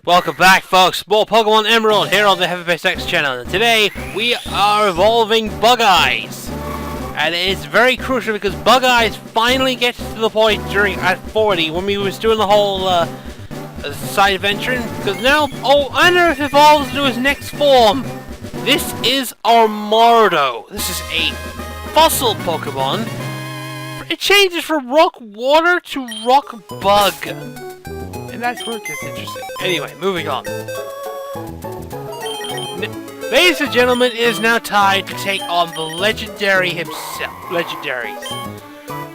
Welcome back, folks. More Pokemon Emerald here on the Heavy X channel. And today we are evolving Bug Eyes, and it's very crucial because Bug Eyes finally gets to the point at 40 when we was doing the whole side adventure. Because now, Unearth evolves into his next form. This is Armardo. This is a fossil Pokemon. It changes from Rock Water to Rock Bug. And that's where it gets interesting. Anyway, moving on. Ladies and gentlemen, it is now time to take on the legendary himself. Legendaries.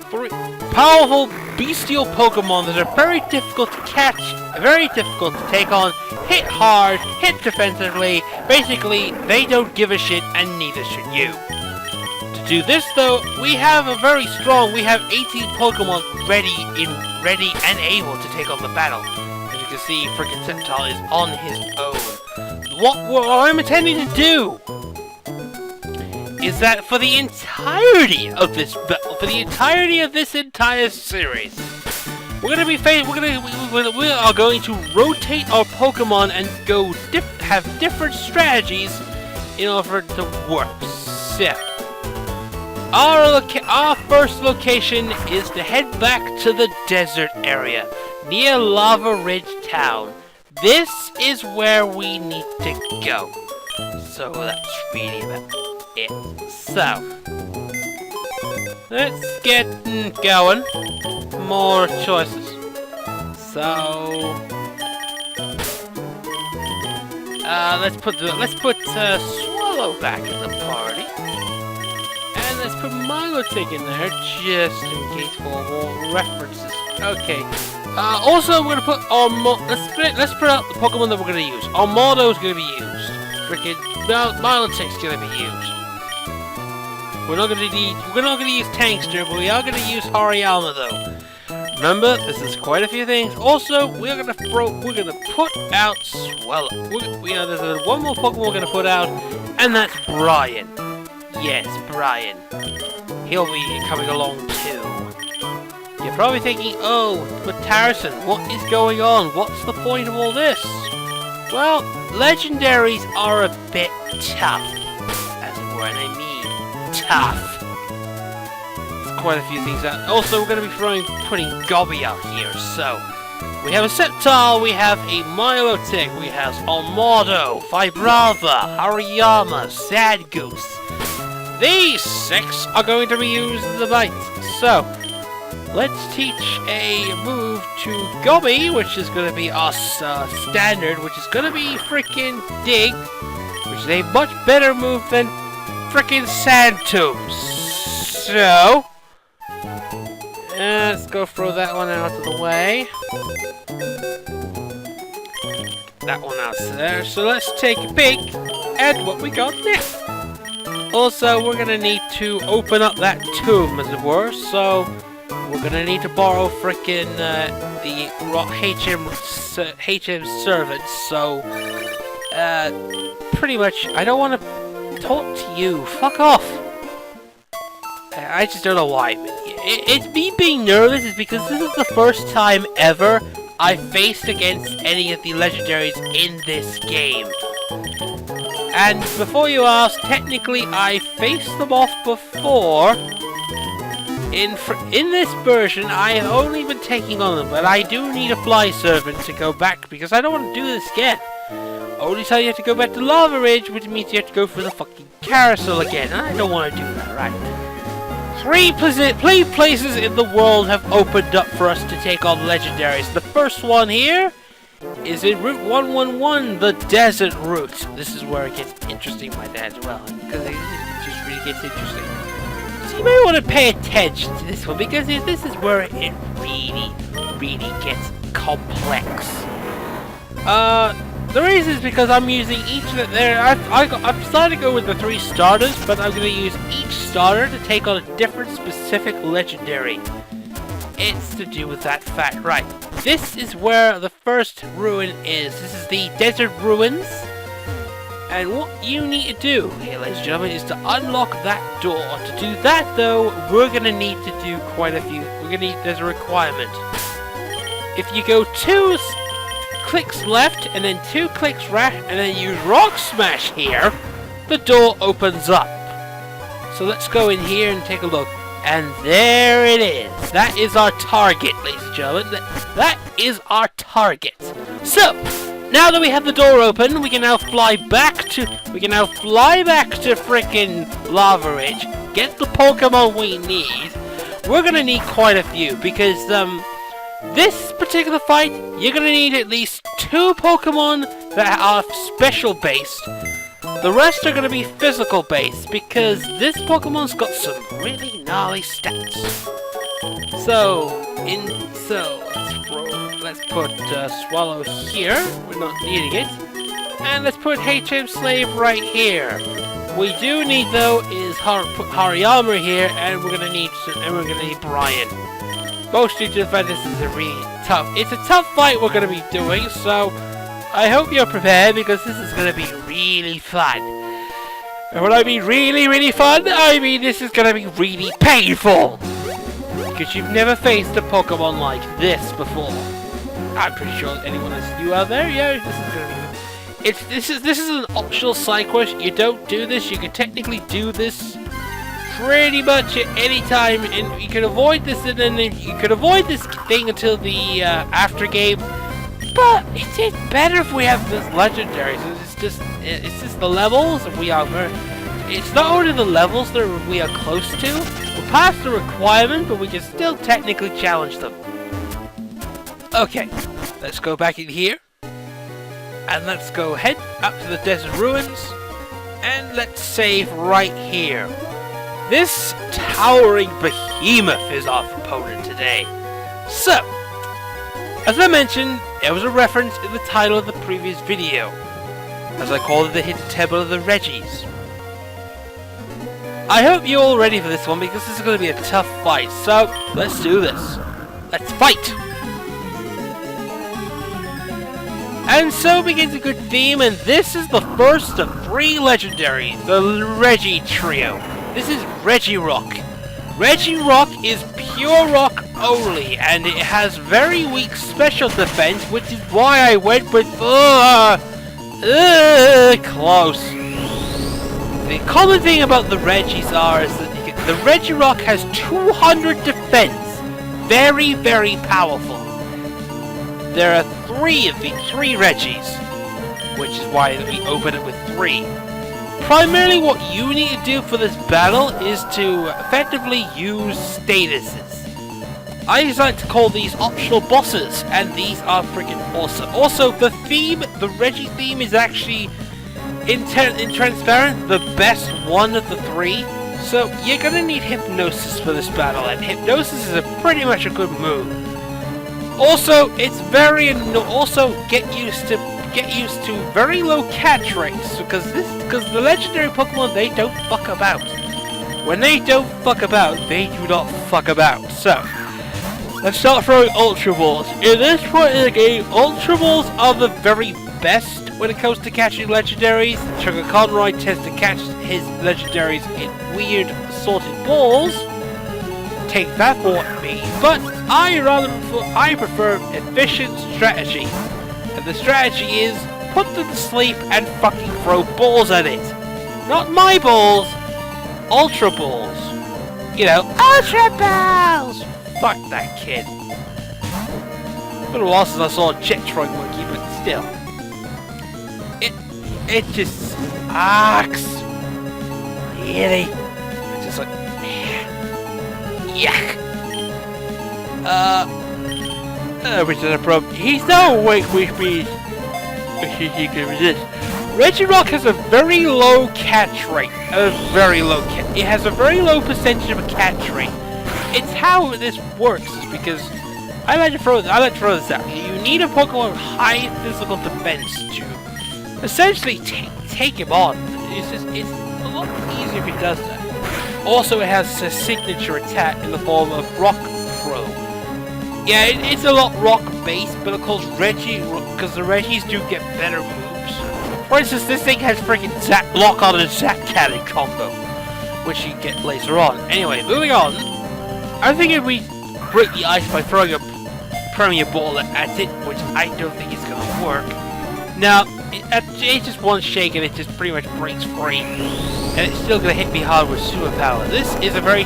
Three powerful, bestial Pokemon that are very difficult to catch, very difficult to take on, hit hard, hit defensively. Basically, they don't give a shit, and neither should you. To do this, though, we have 18 Pokemon ready and able to take on the battle. As you can see, frickin' Sceptile is on his own. What I'm intending to do is that for the entirety of this entire series, we are going to rotate our Pokemon and have different strategies in order for it to work. So, our first location is to head back to the desert area, near Lava Ridge Town. This is where we need to go. So that's really about it. So, let's get going. More choices. So, let's put Swallow back in the party. And let's put Milotic in there, just in case for more references. Okay. Also, we're gonna put let's put out the Pokemon that we're gonna use. Armardo's gonna be used. Frickin' Milotic's gonna be used. We're not gonna use Tankster, but we are gonna use Hariyama though. Remember, this is quite a few things. Also, we're gonna put out Swallow. There's one more Pokemon we're gonna put out, and that's Brian. Yes, Brian. He'll be coming along too. You're probably thinking, oh, but Tarrison, what is going on? What's the point of all this? Well, legendaries are a bit tough, as it were, and I mean tough. There's quite a few things out. Also, we're going to be putting Gobby out here, so we have a Sceptile, we have a Milotic, we have Armardo, Vibrava, Hariyama, Zadgoose. These 6 are going to be used in the fight. So, let's teach a move to Gobby, which is going to be our standard, which is going to be frickin' Dig, which is a much better move than frickin' Sand Tombs. So, let's go throw that one out of the way. That one out there. So let's take a peek at what we got next. Also, we're gonna need to open up that tomb, as it were, so we're gonna need to borrow frickin' the HM servants, so, pretty much, I don't want to talk to you. Fuck off! I just don't know why. It's me being nervous is because this is the first time ever I faced against any of the legendaries in this game. And before you ask, technically I faced them off before. In this version, I have only been taking on them, but I do need a fly servant to go back because I don't want to do this again. Only time you have to go back to Lava Ridge, which means you have to go for the fucking carousel again, and I don't want to do that, right? 3 places in the world have opened up for us to take on legendaries. The first one here is in Route 111, the desert route. This is where it gets interesting by that as well, because it just really gets interesting. So you may want to pay attention to this one, because this is where it really gets complex. The reason is because I'm using each of them there. I've decided to go with the 3 starters, but I'm going to use each starter to take on a different specific legendary. It's to do with that fact. Right, this is where the first ruin is. This is the desert ruins. And what you need to do here, ladies and gentlemen, is to unlock that door. To do that, though, we're going to need to do quite a few. There's a requirement. If you go too clicks left and then 2 clicks right and then use Rock Smash here, the door opens up. So let's go in here and take a look. And there it is. That is our target, ladies and gentlemen. That is our target. So, now that we have the door open, we can now fly back to frickin' Lava Ridge, get the Pokemon we need. We're gonna need quite a few because this particular fight, you're gonna need at least 2 Pokemon that are special based. The rest are gonna be physical based because this Pokemon's got some really gnarly stats. Let's put Swallow here. We're not needing it, and let's put HM Slave right here. We do need though is Hariyama here, and we're gonna need Brian. Mostly due to the fact this is it's a tough fight we're gonna be doing, so I hope you're prepared because this is gonna be really fun. And when I mean really fun, I mean this is gonna be really painful. Because you've never faced a Pokemon like this before. I'm pretty sure anyone that's new out there, yeah, this is gonna be... This is an optional side quest. You don't do this, you can technically do this pretty much at any time, and you can avoid this, and then you can avoid this thing until the after game. But it's better if we have this legendary. So it's just the levels we are. It's not only the levels that we are close to. We're past the requirement, but we can still technically challenge them. Okay, let's go back in here, and let's go head up to the desert ruins, and let's save right here. This towering behemoth is our opponent today. So, as I mentioned, there was a reference in the title of the previous video, as I called it the hidden temple of the Regis. I hope you're all ready for this one because this is going to be a tough fight, so let's do this. Let's fight! And so begins a good theme, and this is the first of 3 legendaries, the Regitrio. This is Regirock. Regirock is pure rock only, and it has very weak special defense, which is why I went with close. The common thing about the Regis is that the Regirock has 200 defense. Very powerful. There are 3 of the 3 Regis, which is why we open it with 3. Primarily what you need to do for this battle is to effectively use statuses. I just like to call these optional bosses, and these are freaking awesome. Also, the theme, the Regi theme, is actually, in transparent, the best one of the 3. So you're gonna need Hypnosis for this battle, and Hypnosis is pretty much a good move. Also, it's also get used to very low catch rates because the legendary Pokemon, they don't fuck about. When they don't fuck about, they do not fuck about. So let's start throwing Ultra Balls. In this point in the game, Ultra Balls are the very best when it comes to catching legendaries. Sugar Conroy tends to catch his legendaries in weird assorted balls. Take that for me, but I prefer efficient strategy, and the strategy is put them to sleep and fucking throw balls at it. Not my balls, Ultra Balls. You know, Ultra Balls. Fuck that kid. It's been a while since I saw a jet throwing monkey, but still, it just sucks. Really, it's just like. Yuck! Which is a problem. He's now awake with me. He can resist. Regirock has a very low catch rate. It has a very low percentage of a catch rate. It's how this works is because I like to throw this out. You need a Pokemon with high physical defense to essentially take him on. It's a lot easier if he does that. Also, it has a signature attack in the form of Rock Throw. Yeah, it's a lot rock-based, but of course, because the Regis do get better moves. For instance, this thing has freaking Zap Lock on and Zap Cannon combo, which you get later on. Anyway, moving on. I think if we break the ice by throwing a Premier Ball at it, which I don't think it's going to work. Now, it's just one shake and it just pretty much breaks free. And it's still gonna hit me hard with super power. This is a very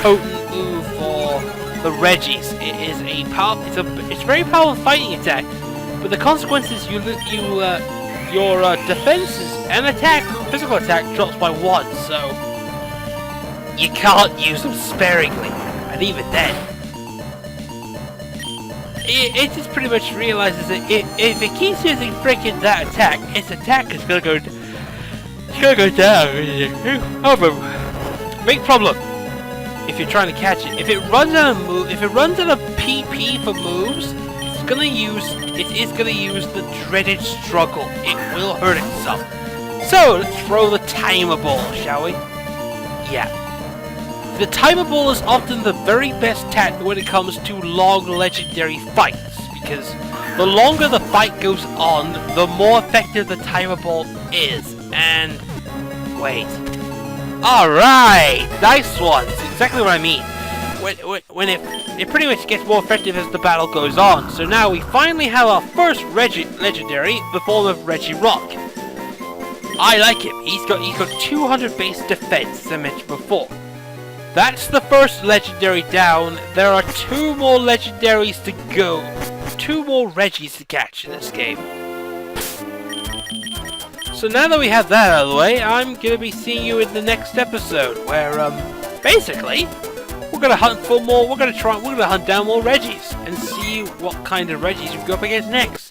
potent move for the Regis. It is it's a very powerful fighting attack. But the consequences, your defenses and physical attack drops by 1, so you can't use them sparingly. And even then, it just pretty much realizes that if it keeps using freaking that attack, its attack is gonna go down. However, big problem if you're trying to catch it. If it runs out of PP for moves, it is gonna use the dreaded struggle. It will hurt itself. So let's throw the timer ball, shall we? Yeah. The timer ball is often the very best tactic when it comes to long legendary fights, because the longer the fight goes on, the more effective the timer ball is. And wait. Alright! Nice one! It's exactly what I mean. When it pretty much gets more effective as the battle goes on. So now we finally have our first legendary, the form of Regirock. I like him. He's got 200 base defense, as I mentioned before. That's the first legendary down. There are 2 more legendaries to go. 2 more Regis to catch in this game. So now that we have that out of the way, I'm gonna be seeing you in the next episode, where basically we're gonna hunt for more. We're gonna hunt down more Regis and see what kind of Regis we go up against next.